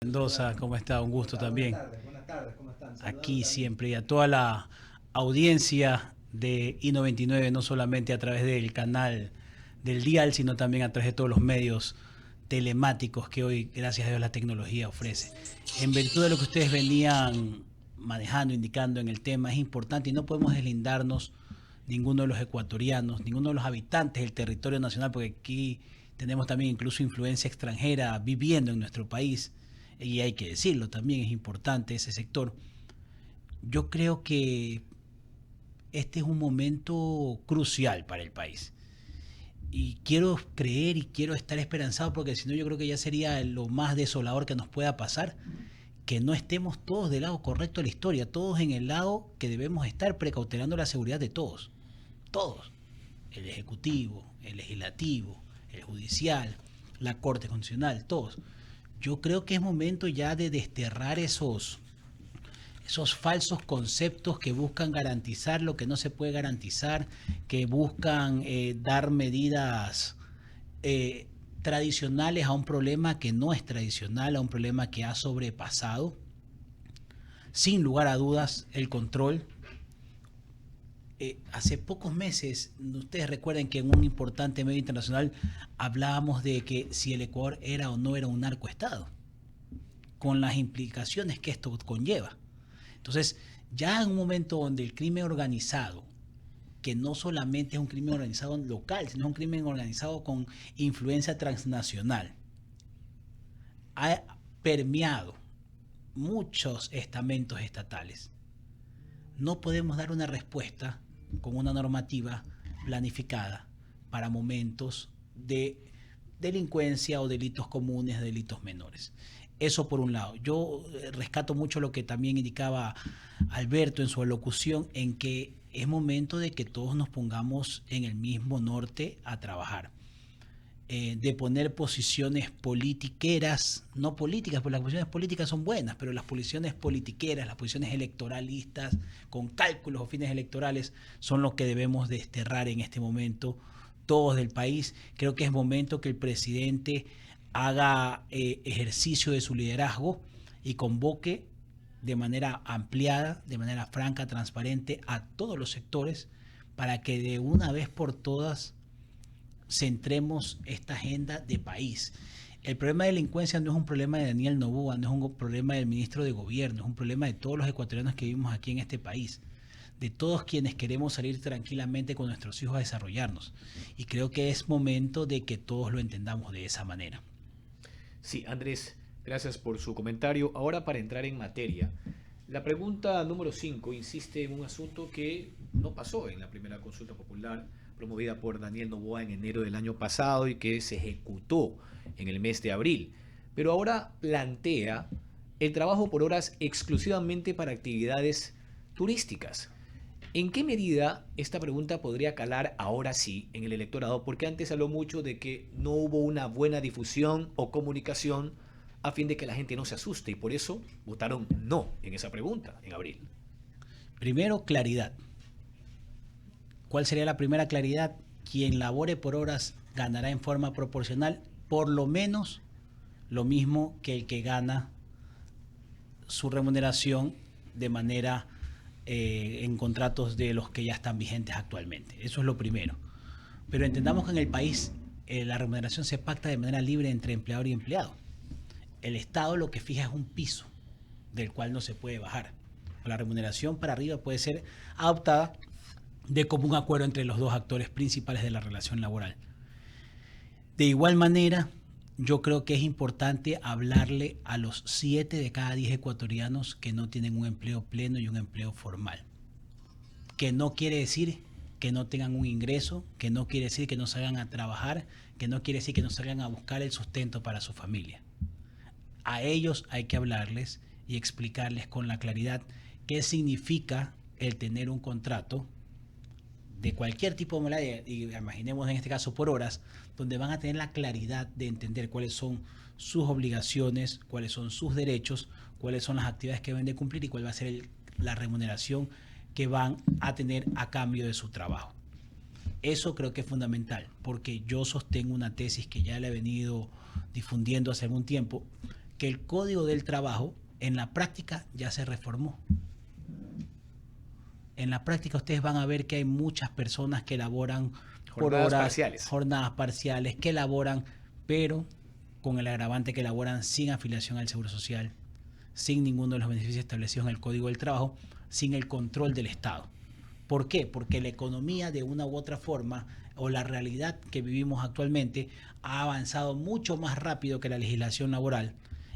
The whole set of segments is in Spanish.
Mendoza, ¿cómo está? Un gusto también. Buenas tardes, ¿cómo están? Saludando Aquí también. siempre y a toda la audiencia de I99, no solamente a través del canal del Dial, sino también a través de todos los medios telemáticos que hoy, gracias a Dios, la tecnología ofrece. En virtud de lo que ustedes venían manejando, indicando en el tema, es importante y no podemos deslindarnos ninguno de los ecuatorianos, ninguno de los habitantes del territorio nacional, porque aquí tenemos también incluso influencia extranjera viviendo en nuestro país, y hay que decirlo, también es importante ese sector. Yo creo que este es un momento crucial para el país. Y quiero creer y quiero estar esperanzado porque si no yo creo que ya sería lo más desolador que nos pueda pasar, que no estemos todos del lado correcto de la historia, todos en el lado que debemos estar precautelando la seguridad de todos, todos, el ejecutivo, el legislativo, el judicial, la Corte Constitucional, todos. Yo creo que es momento ya de desterrar esos falsos conceptos que buscan garantizar lo que no se puede garantizar, que buscan dar medidas eh, tradicionales a un problema que no es tradicional, a un problema que ha sobrepasado, sin lugar a dudas, el control. Hace pocos meses, ustedes recuerden que en un importante medio internacional hablábamos de que si el Ecuador era o no era un narcoestado, con las implicaciones que esto conlleva. Entonces, ya en un momento donde el crimen organizado, que no solamente es un crimen organizado local, sino es un crimen organizado con influencia transnacional, ha permeado muchos estamentos estatales. No podemos dar una respuesta con una normativa planificada para momentos de delincuencia o delitos comunes, delitos menores. Eso por un lado. Yo rescato mucho lo que también indicaba Alberto en su alocución, en que es momento de que todos nos pongamos en el mismo norte a trabajar. De poner posiciones politiqueras, no políticas, porque las posiciones políticas son buenas, pero las posiciones politiqueras, las posiciones electoralistas, con cálculos o fines electorales, son lo que debemos desterrar en este momento todos del país. Creo que es momento que el presidente haga ejercicio de su liderazgo y convoque de manera ampliada, de manera franca, transparente a todos los sectores para que de una vez por todas centremos esta agenda de país. El problema de delincuencia no es un problema de Daniel Noboa, no es un problema del ministro de gobierno, es un problema de todos los ecuatorianos que vivimos aquí en este país, de todos quienes queremos salir tranquilamente con nuestros hijos a desarrollarnos. Y creo que es momento de que todos lo entendamos de esa manera. Sí, Andrés, gracias por su comentario. Ahora para entrar en materia, la pregunta número 5 insiste en un asunto que no pasó en la primera consulta popular promovida por Daniel Noboa en enero del año pasado y que se ejecutó en el mes de abril. Pero ahora plantea el trabajo por horas exclusivamente para actividades turísticas. ¿En qué medida esta pregunta podría calar ahora sí en el electorado? Porque antes habló mucho de que no hubo una buena difusión o comunicación a fin de que la gente no se asuste y por eso votaron no en esa pregunta en abril. Primero, claridad. ¿Cuál sería la primera claridad? Quien labore por horas ganará en forma proporcional por lo menos lo mismo que el que gana su remuneración de manera en contratos de los que ya están vigentes actualmente. Eso es lo primero. Pero entendamos que en el país la remuneración se pacta de manera libre entre empleador y empleado. El Estado lo que fija es un piso del cual no se puede bajar. La remuneración para arriba puede ser adoptada de común acuerdo entre los dos actores principales de la relación laboral. De igual manera, yo creo que es importante hablarle a los 7 de cada 10 ecuatorianos que no tienen un empleo pleno y un empleo formal. Que no quiere decir que no tengan un ingreso, que no quiere decir que no salgan a trabajar, que no quiere decir que no salgan a buscar el sustento para su familia. A ellos hay que hablarles y explicarles con la claridad qué significa el tener un contrato de cualquier tipo de modalidad, y imaginemos en este caso por horas, donde van a tener la claridad de entender cuáles son sus obligaciones, cuáles son sus derechos, cuáles son las actividades que deben de cumplir y cuál va a ser la remuneración que van a tener a cambio de su trabajo. Eso creo que es fundamental, porque yo sostengo una tesis que ya la he venido difundiendo hace algún tiempo, que el Código del Trabajo en la práctica ya se reformó. En la práctica ustedes van a ver que hay muchas personas que laboran por horas, jornadas parciales, que laboran, pero con el agravante que laboran sin afiliación al Seguro Social, sin ninguno de los beneficios establecidos en el Código del Trabajo, sin el control del Estado. ¿Por qué? Porque la economía de una u otra forma, o la realidad que vivimos actualmente, ha avanzado mucho más rápido que la legislación laboral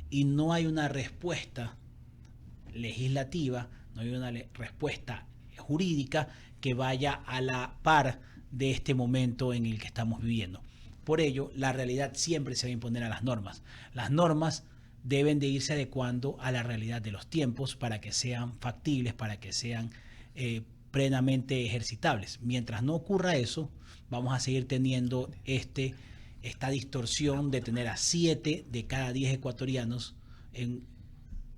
y no hay una respuesta legislativa, no hay una respuesta jurídica que vaya a la par de este momento en el que estamos viviendo. Por ello, la realidad siempre se va a imponer a las normas. Las normas deben de irse adecuando a la realidad de los tiempos para que sean factibles, para que sean plenamente ejercitables. Mientras no ocurra eso, vamos a seguir teniendo esta distorsión de tener a 7 de cada 10 ecuatorianos en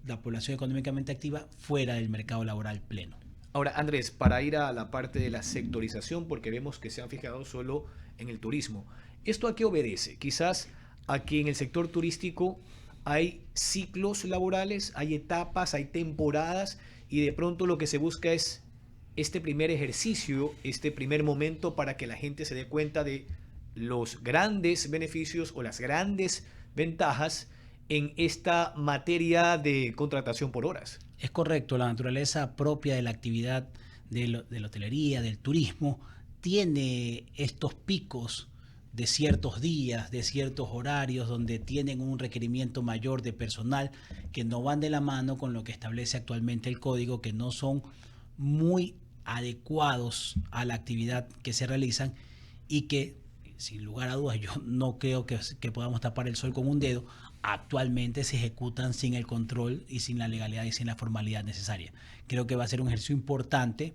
la población económicamente activa fuera del mercado laboral pleno. Ahora, Andrés, para ir a la parte de la sectorización, porque vemos que se han fijado solo en el turismo, ¿esto a qué obedece? Quizás a que en el sector turístico hay ciclos laborales, hay etapas, hay temporadas, y de pronto lo que se busca es este primer ejercicio, este primer momento para que la gente se dé cuenta de los grandes beneficios o las grandes ventajas en esta materia de contratación por horas. Es correcto, la naturaleza propia de la actividad de la hotelería, del turismo, tiene estos picos de ciertos días, de ciertos horarios, donde tienen un requerimiento mayor de personal que no van de la mano con lo que establece actualmente el código, que no son muy adecuados a la actividad que se realizan y que, sin lugar a dudas, yo no creo que podamos tapar el sol con un dedo, actualmente se ejecutan sin el control y sin la legalidad y sin la formalidad necesaria. Creo que va a ser un ejercicio importante,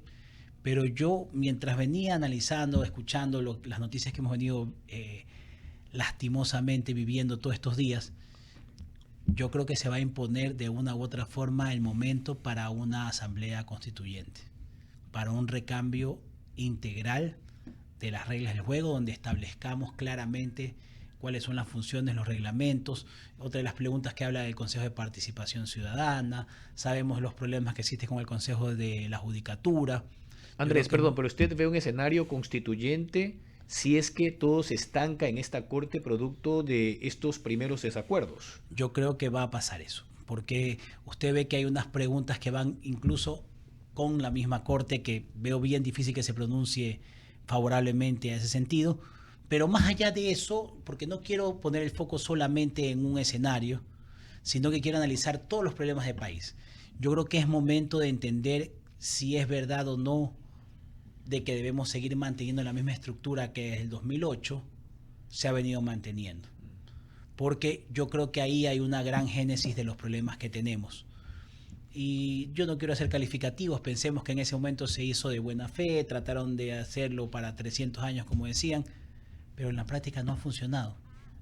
pero yo, mientras venía analizando, escuchando las noticias que hemos venido lastimosamente viviendo todos estos días, yo creo que se va a imponer de una u otra forma el momento para una asamblea constituyente, para un recambio integral de las reglas del juego, donde establezcamos claramente cuáles son las funciones, los reglamentos. Otra de las preguntas que habla del Consejo de Participación Ciudadana, sabemos los problemas que existen con el Consejo de la Judicatura. Andrés, perdón, pero usted ve un escenario constituyente si es que todo se estanca en esta corte producto de estos primeros desacuerdos. Yo creo que va a pasar eso, porque usted ve que hay unas preguntas que van incluso con la misma corte, que veo bien difícil que se pronuncie favorablemente a ese sentido. Pero más allá de eso, porque no quiero poner el foco solamente en un escenario, sino que quiero analizar todos los problemas del país. Yo creo que es momento de entender si es verdad o no de que debemos seguir manteniendo la misma estructura que desde el 2008 se ha venido manteniendo. Porque yo creo que ahí hay una gran génesis de los problemas que tenemos. Y yo no quiero hacer calificativos, pensemos que en ese momento se hizo de buena fe, trataron de hacerlo para 300 años, como decían, pero en la práctica no ha funcionado.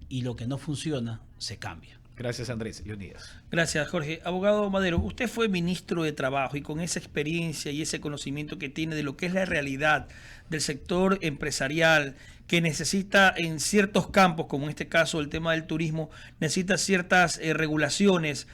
Y lo que no funciona, se cambia. Gracias, Andrés. Leonidas. Gracias, Jorge. Abogado Madero, usted fue ministro de Trabajo y con esa experiencia y ese conocimiento que tiene de lo que es la realidad del sector empresarial, que necesita en ciertos campos, como en este caso el tema del turismo, necesita ciertas regulaciones.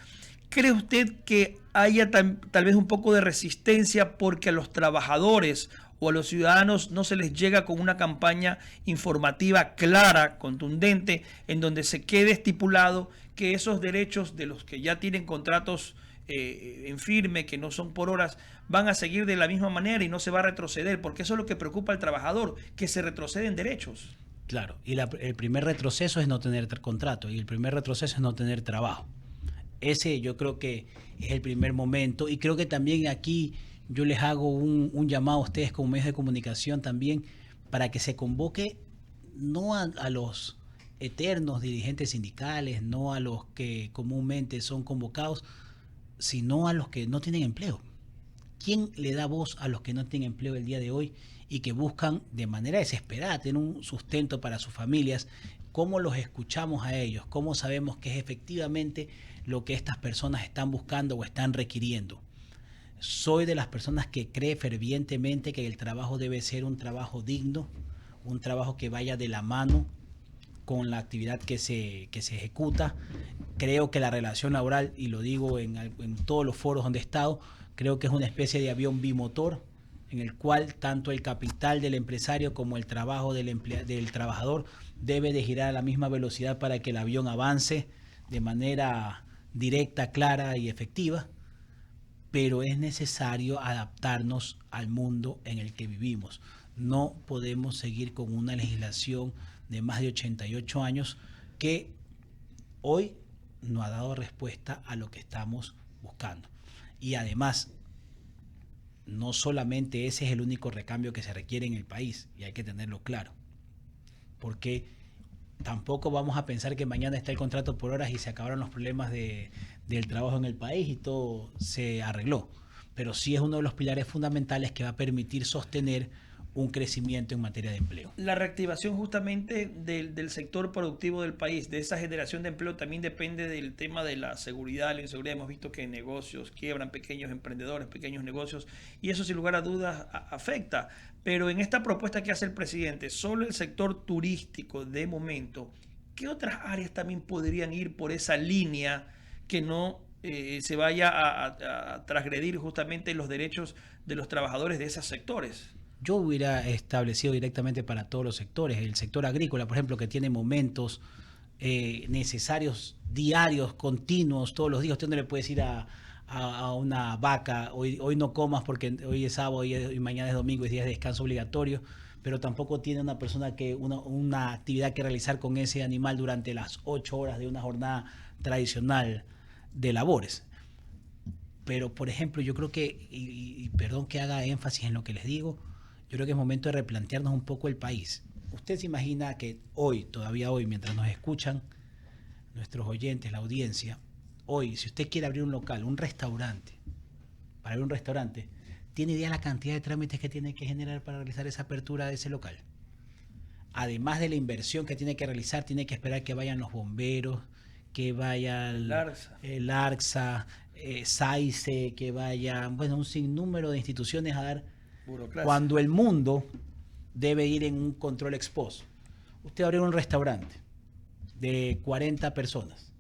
¿Cree usted que haya tal vez un poco de resistencia porque a los trabajadores o a los ciudadanos no se les llega con una campaña informativa clara, contundente, en donde se quede estipulado que esos derechos de los que ya tienen contratos en firme, que no son por horas, van a seguir de la misma manera y no se va a retroceder? Porque eso es lo que preocupa al trabajador, que se retroceden derechos. Claro, y el primer retroceso es no tener contrato y el primer retroceso es no tener trabajo. Ese yo creo que es el primer momento, y creo que también aquí yo les hago un llamado a ustedes como medios de comunicación también para que se convoque no a los eternos dirigentes sindicales, no a los que comúnmente son convocados, sino a los que no tienen empleo. ¿Quién le da voz a los que no tienen empleo el día de hoy y que buscan de manera desesperada tener un sustento para sus familias? ¿Cómo los escuchamos a ellos? ¿Cómo sabemos que es efectivamente lo que estas personas están buscando o están requiriendo? Soy de las personas que cree fervientemente que el trabajo debe ser un trabajo digno, un trabajo que vaya de la mano con la actividad que se ejecuta. Creo que la relación laboral, y lo digo en todos los foros donde he estado, creo que es una especie de avión bimotor en el cual tanto el capital del empresario como el trabajo del trabajador debe de girar a la misma velocidad para que el avión avance de manera directa, clara y efectiva, pero es necesario adaptarnos al mundo en el que vivimos. No podemos seguir con una legislación de más de 88 años que hoy no ha dado respuesta a lo que estamos buscando. Y además, no solamente ese es el único recambio que se requiere en el país, y hay que tenerlo claro, porque tampoco vamos a pensar que mañana está el contrato por horas y se acabaron los problemas del trabajo en el país y todo se arregló, pero sí es uno de los pilares fundamentales que va a permitir sostener un crecimiento en materia de empleo. La reactivación justamente del sector productivo del país, de esa generación de empleo, también depende del tema de la seguridad, la inseguridad. Hemos visto que negocios quiebran, pequeños emprendedores, pequeños negocios, y eso sin lugar a dudas afecta. Pero en esta propuesta que hace el presidente, solo el sector turístico de momento, ¿qué otras áreas también podrían ir por esa línea que no se vaya a transgredir justamente los derechos de los trabajadores de esos sectores? Yo hubiera establecido directamente para todos los sectores. El sector agrícola, por ejemplo, que tiene momentos necesarios, diarios, continuos, todos los días. Usted no le puede decir a una vaca, hoy no comas porque hoy es sábado y mañana es domingo y es día de descanso obligatorio, pero tampoco tiene una persona una actividad que realizar con ese animal durante las 8 horas de una jornada tradicional de labores. Pero, por ejemplo, yo creo que, y perdón que haga énfasis en lo que les digo, yo creo que es momento de replantearnos un poco el país. Usted se imagina que hoy, todavía hoy, mientras nos escuchan nuestros oyentes, la audiencia, hoy, si usted quiere abrir un local, un restaurante, para abrir un restaurante, ¿tiene idea la cantidad de trámites que tiene que generar para realizar esa apertura de ese local? Además de la inversión que tiene que realizar, tiene que esperar que vayan los bomberos, que vaya el ARCSA, SAICE, que vaya, bueno, un sinnúmero de instituciones a dar. Burocracia. Cuando el mundo debe ir en un control ex post. Usted abre un restaurante de 40 personas.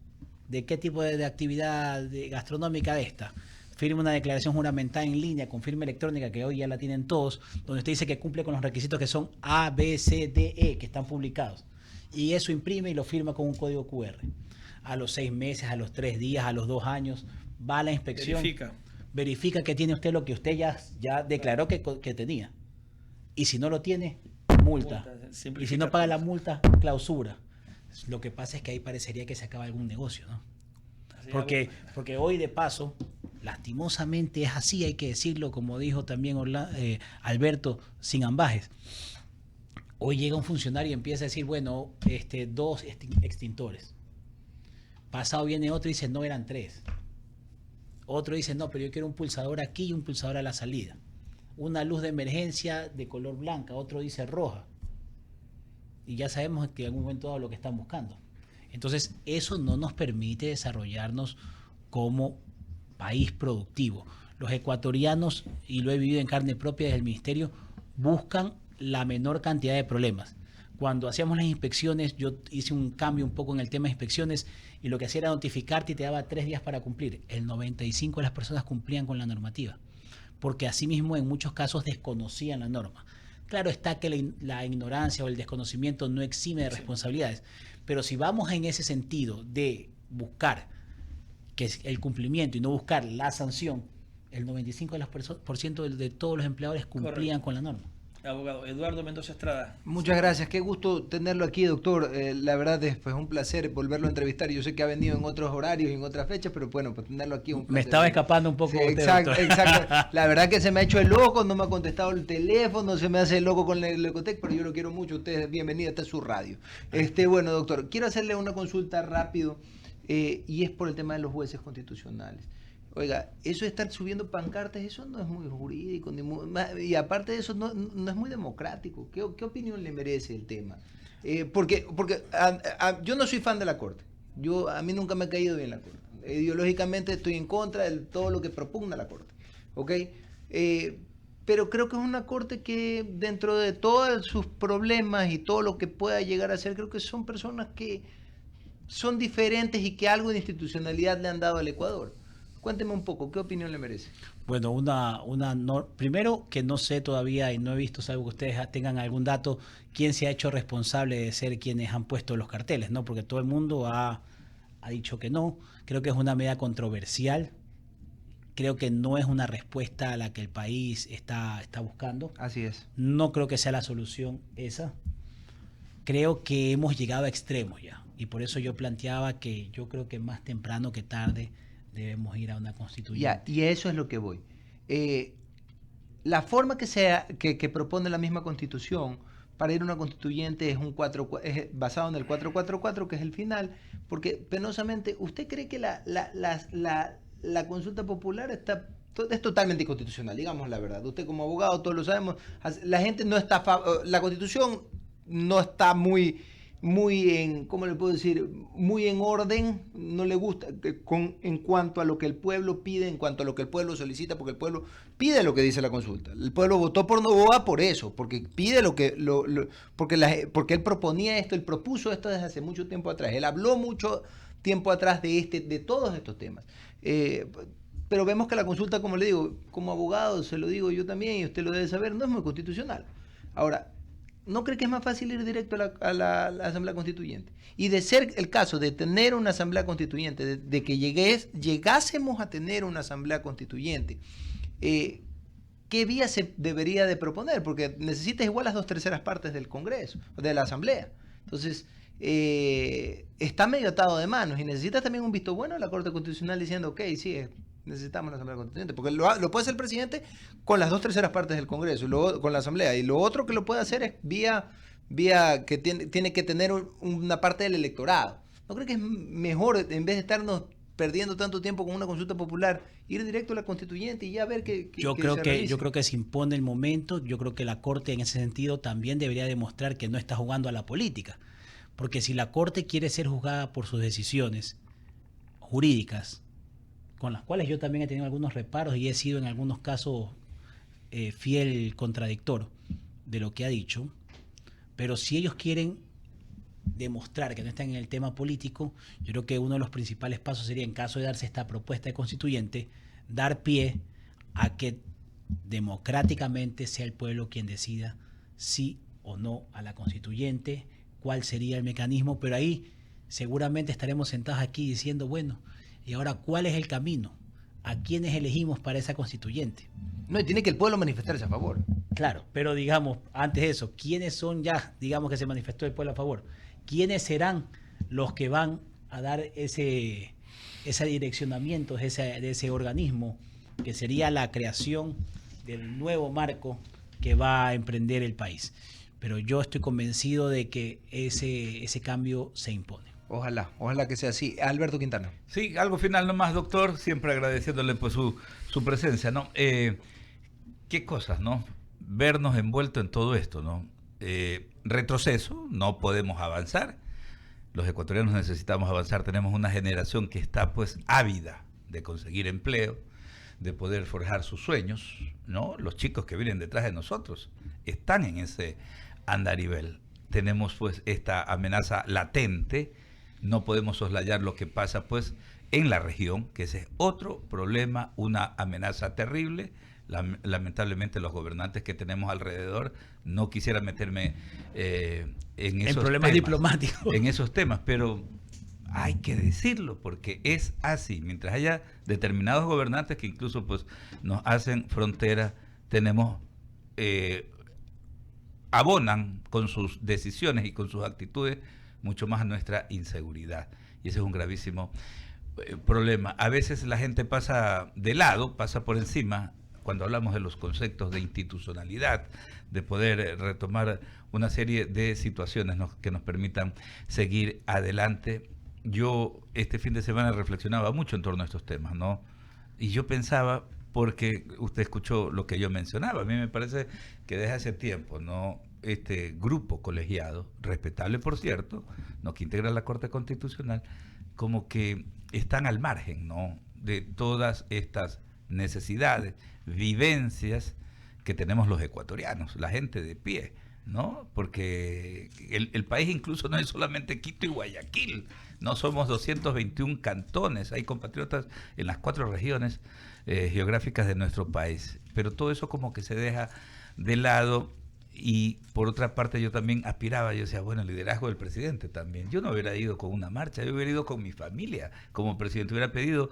¿De qué tipo de actividad gastronómica de esta? Firma una declaración juramentada en línea con firma electrónica, que hoy ya la tienen todos, donde usted dice que cumple con los requisitos que son A, B, C, D, E, que están publicados. Y eso imprime y lo firma con un código QR. A los 6 meses, a los 3 días, a los 2 años, va a la inspección. Verifica que tiene usted lo que usted ya declaró que tenía. Y si no lo tiene, multa. Y si no paga la multa, clausura. Lo que pasa es que ahí parecería que se acaba algún negocio, ¿no? Porque hoy, de paso, lastimosamente es así, hay que decirlo, como dijo también Alberto, sin ambajes. Hoy llega un funcionario y empieza a decir, bueno, 2 extintores. Pasado viene otro y dice, no, eran 3. Otro dice, no, pero yo quiero un pulsador aquí y un pulsador a la salida. Una luz de emergencia de color blanca, otro dice roja. Y ya sabemos que en algún momento dado lo que están buscando. Entonces, eso no nos permite desarrollarnos como país productivo. Los ecuatorianos, y lo he vivido en carne propia desde el ministerio, buscan la menor cantidad de problemas. Cuando hacíamos las inspecciones, yo hice un cambio un poco en el tema de inspecciones y lo que hacía era notificarte y te daba 3 días para cumplir. El 95% de las personas cumplían con la normativa, porque asimismo en muchos casos desconocían la norma. Claro está que la ignorancia o el desconocimiento no exime de responsabilidades, pero si vamos en ese sentido de buscar que es el cumplimiento y no buscar la sanción, el 95% de todos los empleadores cumplían con la norma. Abogado Eduardo Mendoza Estrada. Muchas gracias, qué gusto tenerlo aquí, doctor. La verdad es pues, un placer volverlo a entrevistar. Yo sé que ha venido en otros horarios y en otras fechas, pero bueno, pues tenerlo aquí es un placer. Me estaba escapando un poco. Sí, exacto. La verdad que se me ha hecho el loco, no me ha contestado el teléfono, se me hace el loco con el Ecotec, pero yo lo quiero mucho. Usted es bienvenido, esta es su radio. Bueno, doctor, quiero hacerle una consulta rápido y es por el tema de los jueces constitucionales. Oiga, eso de estar subiendo pancartas, eso no es muy jurídico, y aparte de eso no es muy democrático. ¿Qué opinión le merece el tema? Porque yo no soy fan de la Corte. A mí nunca me ha caído bien la Corte. Ideológicamente estoy en contra de todo lo que propugna la Corte. ¿Ok? pero creo que es una corte que dentro de todos sus problemas y todo lo que pueda llegar a ser, creo que son personas que son diferentes y que algo de institucionalidad le han dado al Ecuador. Cuénteme un poco, ¿qué opinión le merece? Bueno, primero que no sé todavía y no he visto, salvo que ustedes tengan algún dato, quién se ha hecho responsable de ser quienes han puesto los carteles, ¿no? Porque todo el mundo ha dicho que no. Creo que es una medida controversial. Creo que no es una respuesta a la que el país está buscando. Así es. No creo que sea la solución esa. Creo que hemos llegado a extremos ya. Y por eso yo planteaba que yo creo que más temprano que tarde debemos ir a una constituyente. Ya, y a eso es lo que voy. La forma que propone la misma Constitución para ir a una constituyente es basado en el 444, que es el final, porque penosamente, ¿usted cree que la consulta popular es totalmente inconstitucional? Digamos la verdad. Usted como abogado, todos lo sabemos, la gente no está... La Constitución no está muy en, ¿cómo le puedo decir? Muy en orden, no le gusta en cuanto a lo que el pueblo pide, en cuanto a lo que el pueblo solicita, porque el pueblo pide lo que dice la consulta. El pueblo votó por Noboa por eso, porque pide porque él proponía esto, él propuso esto desde hace mucho tiempo atrás, él habló mucho tiempo atrás de todos estos temas. Pero vemos que la consulta, como le digo, como abogado, se lo digo yo también, y usted lo debe saber, no es muy constitucional. Ahora, ¿no cree que es más fácil ir directo a la Asamblea Constituyente? Y de ser el caso de tener una Asamblea Constituyente, de que llegásemos a tener una Asamblea Constituyente, ¿qué vía se debería de proponer? Porque necesitas igual las 2/3 partes del Congreso, de la Asamblea. Entonces, está medio atado de manos y necesitas también un visto bueno de la Corte Constitucional diciendo, ok, sí, necesitamos una Asamblea Constituyente, porque lo puede hacer el presidente con las 2/3 partes del Congreso, y luego con la Asamblea, y lo otro que lo puede hacer es vía que tiene que tener una parte del electorado. ¿No cree que es mejor, en vez de estarnos perdiendo tanto tiempo con una consulta popular, ir directo a la constituyente y ya ver que yo creo que se impone el momento? Yo creo que la Corte en ese sentido también debería demostrar que no está jugando a la política, porque si la Corte quiere ser juzgada por sus decisiones jurídicas, con las cuales yo también he tenido algunos reparos y he sido en algunos casos fiel contradictor de lo que ha dicho, pero si ellos quieren demostrar que no están en el tema político, yo creo que uno de los principales pasos sería, en caso de darse esta propuesta de constituyente, dar pie a que democráticamente sea el pueblo quien decida sí o no a la constituyente, cuál sería el mecanismo, pero ahí seguramente estaremos sentados aquí diciendo, bueno, y ahora, ¿cuál es el camino? ¿A quiénes elegimos para esa constituyente? No, y tiene que el pueblo manifestarse a favor. Claro, pero digamos, antes de eso, ¿quiénes son ya, digamos que se manifestó el pueblo a favor? ¿Quiénes serán los que van a dar ese direccionamiento de ese organismo, que sería la creación del nuevo marco que va a emprender el país? Pero yo estoy convencido de que ese cambio se impone. Ojalá que sea así. Alberto Quintana. Sí, algo final nomás, doctor, siempre agradeciéndole pues su presencia, ¿no? Qué cosas, ¿no? Vernos envuelto en todo esto, ¿no? Retroceso, no podemos avanzar. Los ecuatorianos necesitamos avanzar, tenemos una generación que está pues ávida de conseguir empleo, de poder forjar sus sueños, ¿no? Los chicos que vienen detrás de nosotros están en ese andarivel. Tenemos pues esta amenaza latente. No podemos soslayar lo que pasa pues en la región, que ese es otro problema, una amenaza terrible. Lamentablemente los gobernantes que tenemos alrededor, no quisiera meterme en esos problemas temas, diplomáticos. en esos temas, pero hay que decirlo porque es así. Mientras haya determinados gobernantes que incluso pues nos hacen frontera, tenemos abonan con sus decisiones y con sus actitudes mucho más a nuestra inseguridad. Y ese es un gravísimo problema. A veces la gente pasa de lado, pasa por encima, cuando hablamos de los conceptos de institucionalidad, de poder retomar una serie de situaciones que nos permitan seguir adelante. Yo este fin de semana reflexionaba mucho en torno a estos temas, ¿no? Y yo pensaba, porque usted escuchó lo que yo mencionaba, a mí me parece que desde hace tiempo, ¿no?, este grupo colegiado, respetable por cierto, ¿no?, que integra la Corte Constitucional, como que están al margen, ¿no?, de todas estas necesidades, vivencias que tenemos los ecuatorianos, la gente de pie, ¿no? Porque el país incluso no es solamente Quito y Guayaquil, no somos 221 cantones, hay compatriotas en las 4 regiones geográficas de nuestro país, pero todo eso como que se deja de lado. Y por otra parte yo también aspiraba, yo decía, bueno, el liderazgo del presidente también. Yo no hubiera ido con una marcha, yo hubiera ido con mi familia como presidente, hubiera pedido,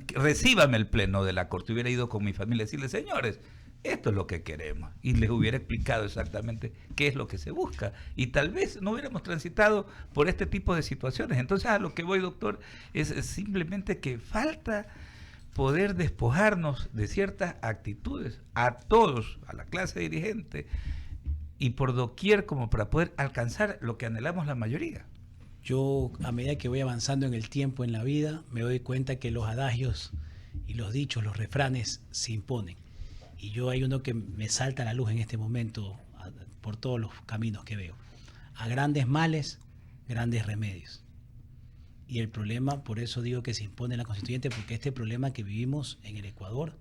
recíbame el pleno de la Corte, hubiera ido con mi familia a decirle, señores, esto es lo que queremos. Y les hubiera explicado exactamente qué es lo que se busca. Y tal vez no hubiéramos transitado por este tipo de situaciones. Entonces a lo que voy, doctor, es simplemente que falta poder despojarnos de ciertas actitudes a todos, a la clase dirigente, y por doquier como para poder alcanzar lo que anhelamos la mayoría. Yo, a medida que voy avanzando en el tiempo en la vida, me doy cuenta que los adagios y los dichos, los refranes se imponen. Y yo hay uno que me salta a la luz en este momento por todos los caminos que veo. A grandes males, grandes remedios. Y el problema, por eso digo que se impone la constituyente, porque este problema que vivimos en el Ecuador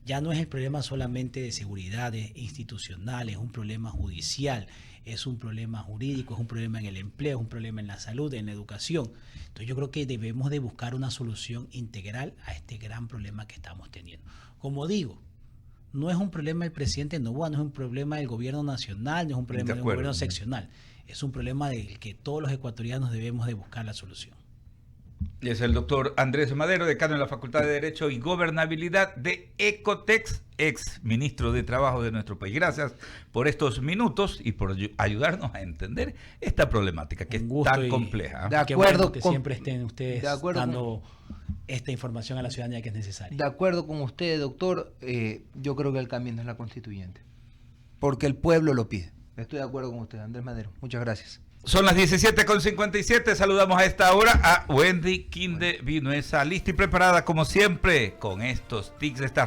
ya no es el problema solamente de seguridad institucional, es un problema judicial, es un problema jurídico, es un problema en el empleo, es un problema en la salud, en la educación. Entonces yo creo que debemos de buscar una solución integral a este gran problema que estamos teniendo. Como digo, no es un problema del presidente Noboa, no es un problema del gobierno nacional, no es un problema del gobierno seccional, es un problema del que todos los ecuatorianos debemos de buscar la solución. Y es el doctor Andrés Madero, decano de la Facultad de Derecho y Gobernabilidad de Ecotex, ex ministro de Trabajo de nuestro país. Gracias por estos minutos y por ayudarnos a entender esta problemática que es tan compleja. De Qué acuerdo bueno que siempre estén ustedes dando esta información a la ciudadanía que es necesaria. De acuerdo con usted, doctor, yo creo que el camino es la constituyente, porque el pueblo lo pide. Estoy de acuerdo con usted, Andrés Madero. Muchas gracias. Son las 17:57, saludamos a esta hora a Wendy Quinde Vinuesa, lista y preparada como siempre con estos tics, estas